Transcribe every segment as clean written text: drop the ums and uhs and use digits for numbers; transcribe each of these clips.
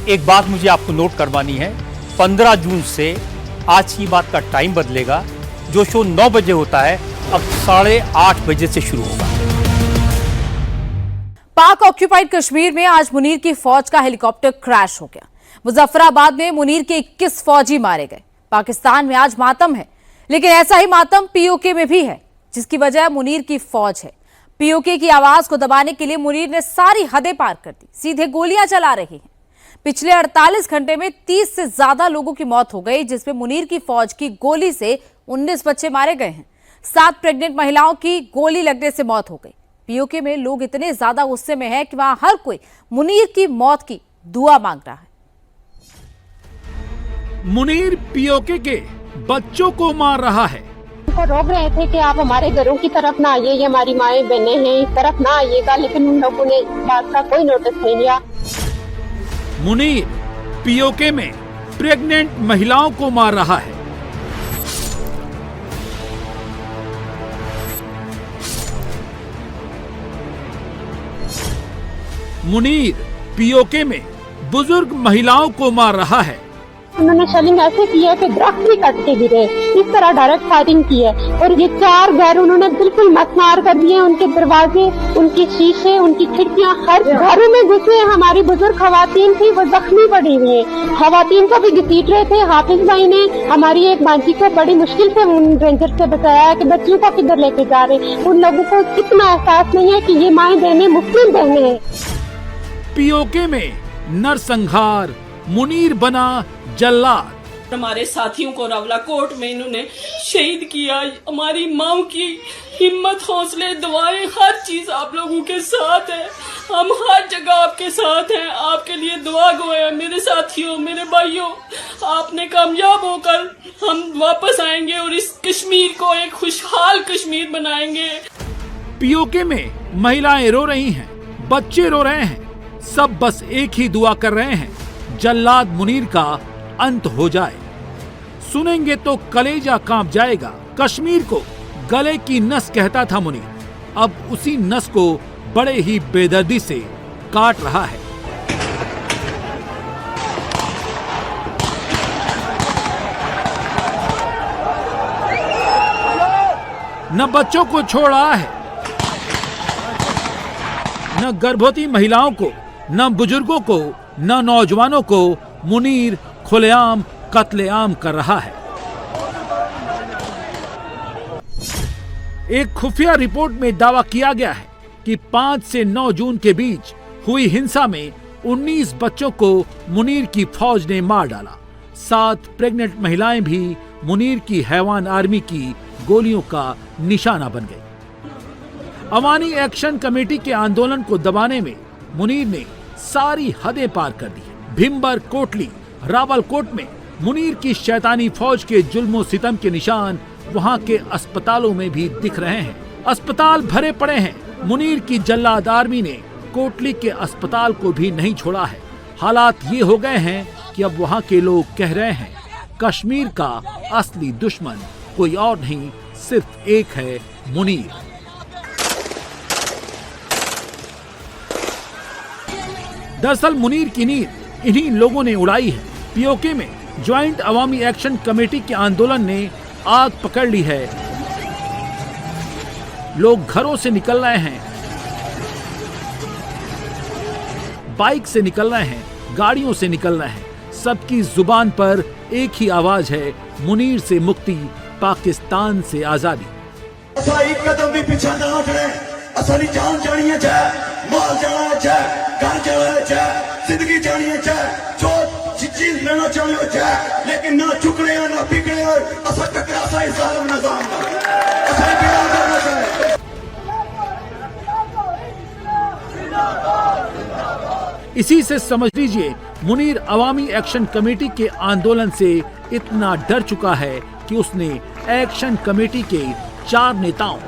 एक बात मुझे आपको नोट करवानी है, 15 जून से आज की बात का टाइम बदलेगा। जो शो 9 बजे होता है अब 8:30 बजे से शुरू होगा। पाक ऑक्यूपाइड कश्मीर में आज मुनीर की फौज का हेलीकॉप्टर क्रैश हो गया। मुजफ्फराबाद में मुनीर के 21 फौजी मारे गए। पाकिस्तान में आज मातम है, लेकिन ऐसा ही मातम पीओके में भी है, जिसकी वजह मुनीर की फौज है। पीओके की आवाज को दबाने के लिए मुनीर ने सारी हदें पार कर दी, सीधे गोलियां चला रही हैं। पिछले 48 घंटे में 30 से ज्यादा लोगों की मौत हो गई, जिसमें मुनीर की फौज की गोली से 19 बच्चे मारे गए हैं। 7 प्रेग्नेंट महिलाओं की गोली लगने से मौत हो गई। पीओके में लोग इतने ज्यादा गुस्से में हैं कि वहां हर कोई मुनीर की मौत की दुआ मांग रहा है। मुनीर पीओके के बच्चों को मार रहा है। उनको रोक रहे थे कि आप हमारे घरों की तरफ ना आइए, ये हमारी माएं बहनें हैं, इस तरफ ना आइएगा, लेकिन उन लोगों ने बात का कोई नोटिस नहीं लिया। मुनीर पीओके में प्रेग्नेंट महिलाओं को मार रहा है। मुनीर पीओके में बुजुर्ग महिलाओं को मार रहा है। उन्होंने शेलिंग ऐसे की है कि दरख्त भी कट के गिरे, इस तरह डायरेक्ट फायरिंग की है। और ये 4 घर उन्होंने बिल्कुल मसमार कर दिए, उनके दरवाजे, उनके शीशे, उनकी खिड़कियां, हर घरों में घुसे। हमारी बुजुर्ग खवातीन थी, वो जख्मी पड़ी हुई है। खवातीन को भी घसीट रहे थे। हाफिज भाई ने हमारी एक बाजी को बड़ी मुश्किल से रेंजर से बचाया है कि बच्चों को किधर लेके जा रहे। उन लोगों को इतना एहसास नहीं है कि ये माएं बहनें मुस्लिम बहनें हैं। पीओके में नरसंहार, मुनीर बना जल्लाद। हमारे साथियों को रावलाकोट में इन्होंने शहीद किया। हमारी माँ की हिम्मत, हौसले, दुआएं, हर चीज आप लोगों के साथ है। हम हर जगह आपके साथ हैं, आपके लिए दुआ गो है। मेरे साथियों, मेरे भाइयों, आपने कामयाब होकर हम वापस आएंगे और इस कश्मीर को एक खुशहाल कश्मीर बनाएंगे। पीओके में महिलाएं रो रही हैं, बच्चे रो रहे हैं, सब बस एक ही दुआ कर रहे हैं, जल्लाद मुनीर का अंत हो जाए। सुनेंगे तो कलेजा कांप जाएगा। कश्मीर को गले की नस कहता था मुनीर, अब उसी नस को बड़े ही बेदर्दी से काट रहा है। न बच्चों को छोड़ रहा है, न गर्भवती महिलाओं को, न बुजुर्गों को, न नौजवानों को। मुनीर खुलेआम कत्लेआम कर रहा है। एक खुफिया रिपोर्ट में दावा किया गया है कि 5 से 9 जून के बीच हुई हिंसा में 19 बच्चों को मुनीर की फौज ने मार डाला। 7 प्रेग्नेंट महिलाएं भी मुनीर की हैवान आर्मी की गोलियों का निशाना बन गई। अवानी एक्शन कमेटी के आंदोलन को दबाने में मुनीर ने सारी हदें पार कर दी। भिम्बर, कोटली, रावलकोट में मुनीर की शैतानी फौज के जुल्मो सितम के निशान वहां के अस्पतालों में भी दिख रहे हैं। अस्पताल भरे पड़े हैं। मुनीर की जल्लाद आर्मी ने कोटली के अस्पताल को भी नहीं छोड़ा है। हालात ये हो गए हैं कि अब वहां के लोग कह रहे हैं कश्मीर का असली दुश्मन कोई और नहीं, सिर्फ एक है, मुनीर। दरअसल मुनीर की नींद इन्हीं लोगों ने उड़ाई है। पीओके में ज्वाइंट अवामी एक्शन कमेटी के आंदोलन ने आग पकड़ ली है। लोग घरों से निकल रहे हैं, बाइक से निकल रहे हैं, गाड़ियों से निकल रहे हैं। सबकी जुबान पर एक ही आवाज है, मुनीर से मुक्ति, पाकिस्तान से आजादी। एक कदम भी पीछे ना हटने, असली जान जानी है, माल जाना है, घर जाना है, जिंदगी जानी है, जो चीज लेना चाहिए, लेकिन ना चुकने ना बिगड़े, असा टकरा सा इस जालिम निजाम का असा गिरा करना चाहिए। इसी से समझ लीजिए मुनीर अवामी एक्शन कमेटी के आंदोलन से इतना डर चुका है कि उसने एक्शन कमेटी के 4 नेताओं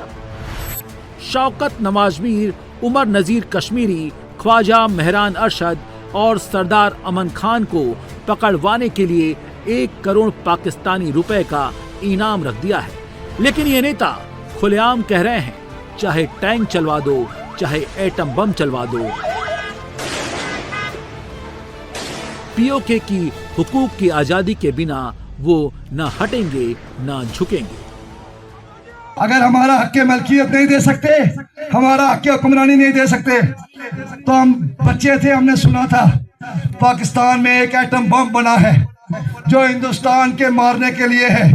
शौकत नवाज मीर, उमर नजीर कश्मीरी, ख्वाजा मेहरान अरशद और सरदार अमन खान को पकड़वाने के लिए 1 करोड़ पाकिस्तानी रुपए का इनाम रख दिया है। लेकिन ये नेता खुलेआम कह रहे हैं चाहे टैंक चलवा दो, चाहे एटम बम चलवा दो, पीओके की हुकूक की आजादी के बिना वो न हटेंगे न झुकेंगे। अगर हमारा हक मलकियत नहीं दे सकते, हमारा हक हुक्मरानी नहीं दे सकते, तो हम बच्चे थे, हमने सुना था पाकिस्तान में एक एटम बम बना है जो हिंदुस्तान के मारने के लिए है,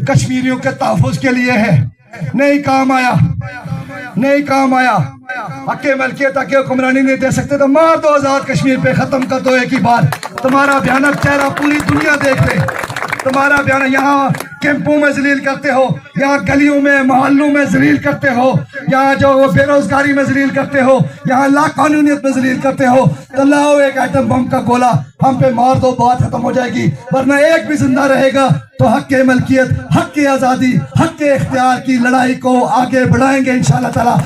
कश्मीरियों के तहफ़्फ़ुज़ के लिए है। नहीं काम आया, नहीं काम आया। हक मलकियत हक हुक्मरानी नहीं दे सकते तो मार दो आजाद कश्मीर पे, खत्म कर दो एक ही बार। तुम्हारा भयानक चेहरा पूरी दुनिया देख ले, तुम्हारा बयान। यहाँ कैंपों में जलील करते हो, यहाँ गलियों में मोहल्लों में जलील करते हो, यहाँ जो बेरोजगारी में जलील करते हो, यहाँ लाकानूनियत में जलील करते हो। तो लाओ एक एटम बम का गोला हम पे मार दो, बात खत्म हो जाएगी। वरना एक भी जिंदा रहेगा तो हक के मलकियत, हक की आजादी, हक के इख्तियार की लड़ाई को आगे बढ़ाएंगे इंशाअल्लाह ताला।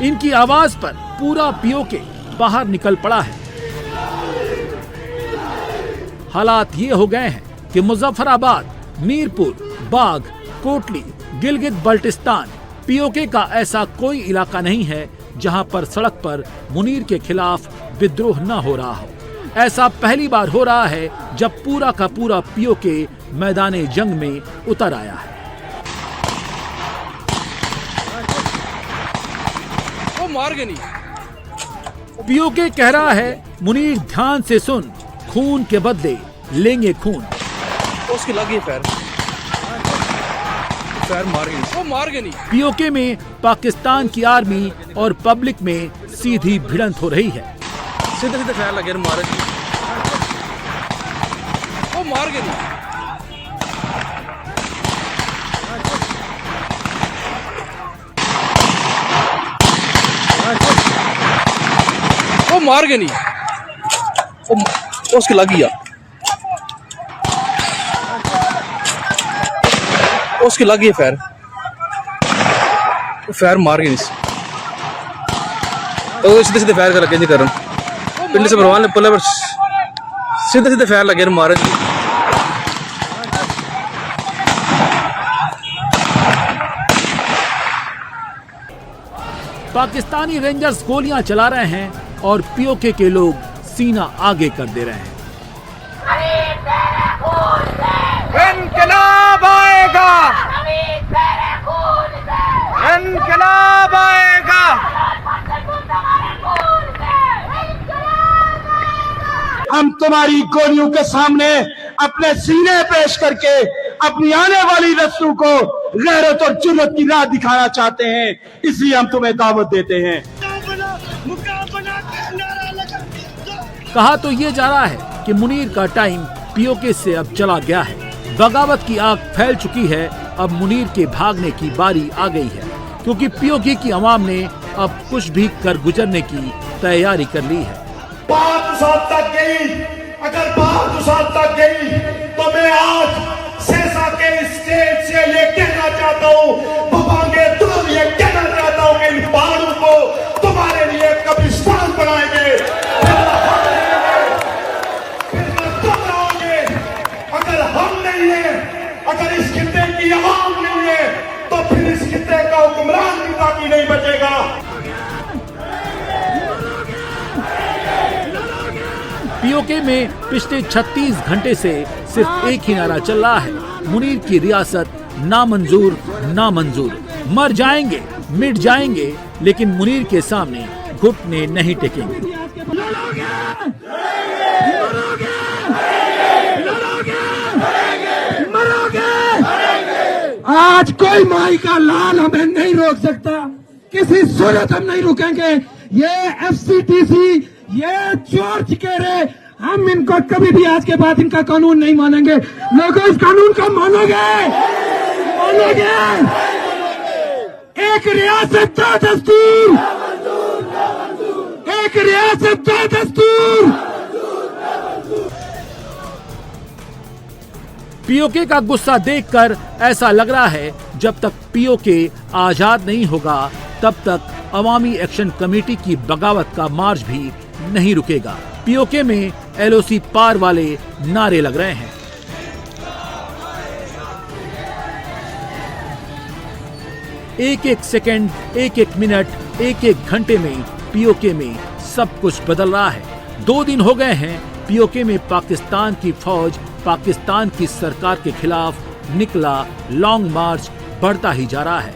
इनकी आवाज पर पूरा पीओके बाहर निकल पड़ा है। हालात ये हो गए हैं कि मुजफ्फराबाद, मीरपुर, बाघ, कोटली, गिलगित बल्टिस्तान, पीओके का ऐसा कोई इलाका नहीं है जहां पर सड़क पर मुनीर के खिलाफ विद्रोह न हो रहा हो। ऐसा पहली बार हो रहा है जब पूरा का पूरा पीओके मैदाने जंग में उतर आया है। वो मार गए नहीं। पीओके कह रहा है मुनीर ध्यान से सुन, खून के बदले लेंगे खून। उसकी लगी पैर मार गई, वो मार गए नहीं। पीओके में पाकिस्तान की आर्मी और पब्लिक में सीधी भिड़ंत हो रही है। सीधे सीधे पैर लगे मारे, वो मार गए नहीं। वो मार गए नहीं, उसकी लगी है, उसकी लगी है फैर मार गई। तो सीधे सीधे फैर कर लगे नहीं कर पिंड से भरवान पुल पर सीधे सीधे फैर लगे मारे। पाकिस्तानी रेंजर्स गोलियां चला रहे हैं और पीओके के लोग सीना आगे कर दे रहे हैं। इनकलाब आएगा, इनकलाब आएगा। हम तुम्हारी गोलियों के सामने अपने सीने पेश करके अपनी आने वाली नस्लों को गैरत और जुर्रत की राह दिखाना चाहते हैं, इसलिए हम तुम्हें दावत देते हैं। कहा तो ये जा रहा है कि मुनीर का टाइम पीओके से अब चला गया है। बगावत की आग फैल चुकी है। अब मुनीर के भागने की बारी आ गई है, क्योंकि पीओके की आवाम ने अब कुछ भी कर गुजरने की तैयारी कर ली है। बात साथ तक गई, अगर बात साथ तक गई तो मैं आज सेसा के स्टेज से ये कहना चाहता हूँ, बुबांगे तुम ये कहना चाहता हूँ कि इन पहाड़ों को तुम्हारे लिए कब्रिस्तान बनाएंगे। अगर हम नहीं है, अगर इस खित्ते की आवाम नहीं है, तो फिर इस खित्ते का हुक्मरान भी बाकी नहीं बचेगा। पीओके में पिछले 36 घंटे से सिर्फ एक ही नारा चल रहा है, मुनीर की रियासत नामंजूर, नामंजूर। मर जाएंगे, मिट जाएंगे, लेकिन मुनीर के सामने घुटने नहीं टेकेंगे। आज कोई माई का लाल हमें नहीं रोक सकता, किसी सूरत हम नहीं रुकेंगे। ये एफसीटीसी, ये चोर चिकेरे, हम इनको कभी भी आज के बाद इनका कानून नहीं मानेंगे। लोगों इस कानून को मानोगे, मानोगे? एक रियासत दो दस्तूर, एक रियासत दो दस्तूर। पीओके का गुस्सा देखकर ऐसा लग रहा है जब तक पीओके आजाद नहीं होगा तब तक अवामी एक्शन कमेटी की बगावत का मार्च भी नहीं रुकेगा। पीओके में एलओसी पार वाले नारे लग रहे हैं। एक एक सेकंड, एक एक मिनट, एक एक घंटे में पीओके में सब कुछ बदल रहा है। 2 दिन हो गए हैं पीओके में पाकिस्तान की फौज पाकिस्तान की सरकार के खिलाफ निकला लॉन्ग मार्च बढ़ता ही जा रहा है।